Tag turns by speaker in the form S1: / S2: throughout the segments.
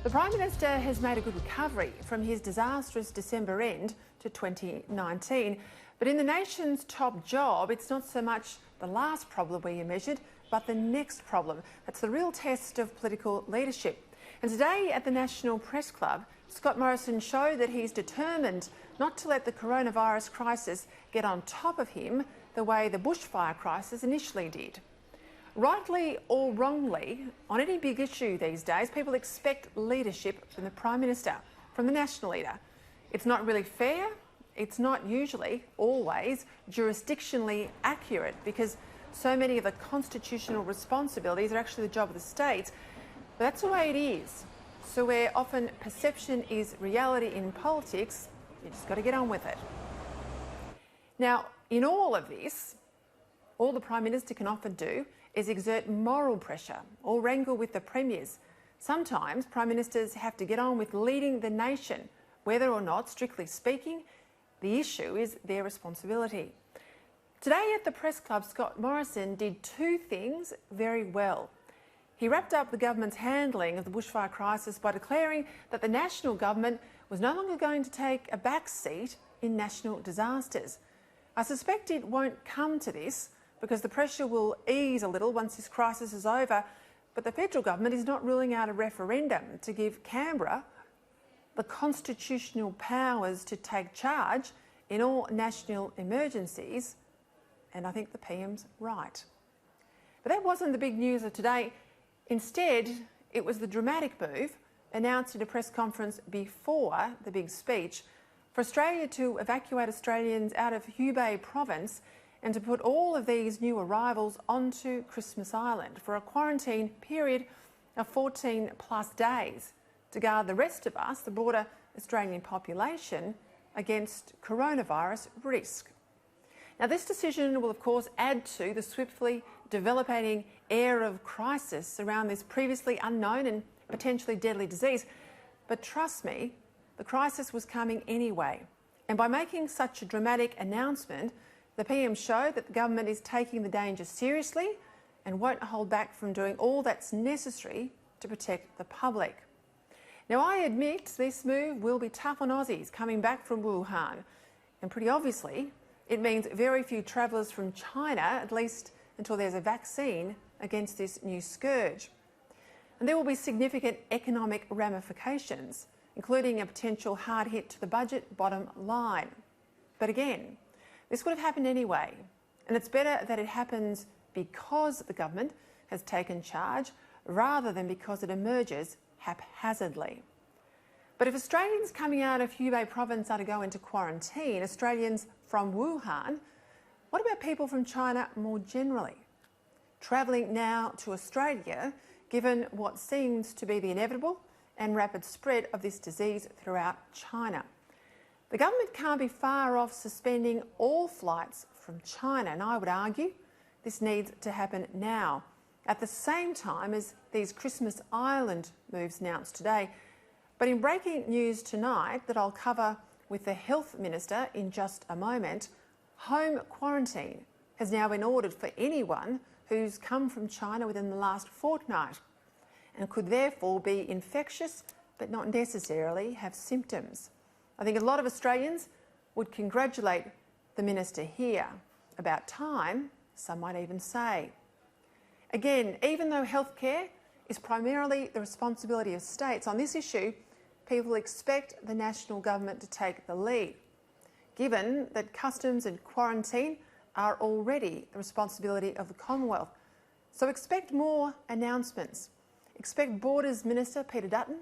S1: The Prime Minister has made a good recovery from his disastrous December end to 2019. But in the nation's top job, it's not so much the last problem we measured, but the next problem. That's the real test of political leadership. And today at the National Press Club, Scott Morrison showed that he's determined not to let the coronavirus crisis get on top of him the way the bushfire crisis initially did. Rightly or wrongly, on any big issue these days, people expect leadership from the Prime Minister, from the national leader. It's not really fair. It's not usually, always, jurisdictionally accurate because so many of the constitutional responsibilities are actually the job of the states. But that's the way it is. So where often perception is reality in politics, you just got to get on with it. Now, in all of this, all the Prime Minister can often do is exert moral pressure or wrangle with the premiers. Sometimes Prime Ministers have to get on with leading the nation, whether or not, strictly speaking, the issue is their responsibility. Today at the Press Club, Scott Morrison did two things very well. He wrapped up the government's handling of the bushfire crisis by declaring that the national government was no longer going to take a back seat in national disasters. I suspect it won't come to this because the pressure will ease a little once this crisis is over, but the federal government is not ruling out a referendum to give Canberra the constitutional powers to take charge in all national emergencies, and I think the PM's right. But that wasn't the big news of today. Instead, it was the dramatic move announced at a press conference before the big speech for Australia to evacuate Australians out of Hubei province and to put all of these new arrivals onto Christmas Island for a quarantine period of 14 plus days to guard the rest of us, the broader Australian population, against coronavirus risk. Now, this decision will, of course, add to the swiftly developing air of crisis around this previously unknown and potentially deadly disease. But trust me, the crisis was coming anyway. And by making such a dramatic announcement, the PM showed that the government is taking the danger seriously and won't hold back from doing all that's necessary to protect the public. Now, I admit this move will be tough on Aussies coming back from Wuhan. And pretty obviously, it means very few travellers from China, at least until there's a vaccine against this new scourge. And there will be significant economic ramifications, including a potential hard hit to the budget bottom line. But again, this would have happened anyway, and it's better that it happens because the government has taken charge rather than because it emerges haphazardly. But if Australians coming out of Hubei province are to go into quarantine, Australians from Wuhan, what about people from China more generally? Travelling now to Australia, given what seems to be the inevitable and rapid spread of this disease throughout China. The government can't be far off suspending all flights from China, and I would argue this needs to happen now, at the same time as these Christmas Island moves announced today. But in breaking news tonight that I'll cover with the Health Minister in just a moment, home quarantine has now been ordered for anyone who's come from China within the last fortnight and could therefore be infectious but not necessarily have symptoms. I think a lot of Australians would congratulate the Minister here. About time, some might even say. Again, even though healthcare is primarily the responsibility of states, on this issue, people expect the national government to take the lead, given that customs and quarantine are already the responsibility of the Commonwealth. So expect more announcements. Expect Borders Minister Peter Dutton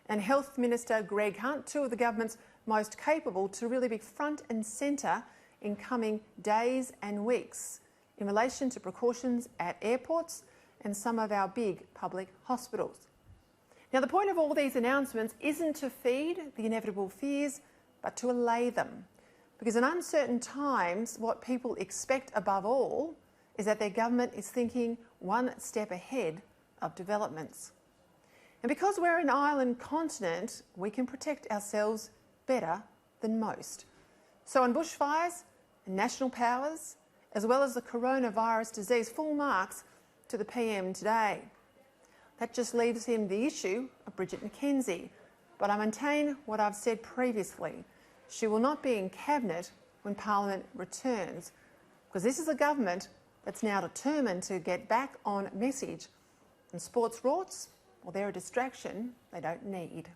S1: and Health Minister Greg Hunt, two of the government's most capable, to really be front and centre in coming days and weeks in relation to precautions at airports and some of our big public hospitals. Now, the point of all these announcements isn't to feed the inevitable fears, but to allay them. Because in uncertain times, what people expect above all is that their government is thinking one step ahead of developments. And because we're an island continent, we can protect ourselves better than most. So on bushfires and national powers, as well as the coronavirus disease, full marks to the PM today. That just leaves him the issue of Bridget McKenzie. But I maintain what I've said previously. She will not be in Cabinet when Parliament returns, because this is a government that's now determined to get back on message. And sports rorts, well, they're a distraction they don't need.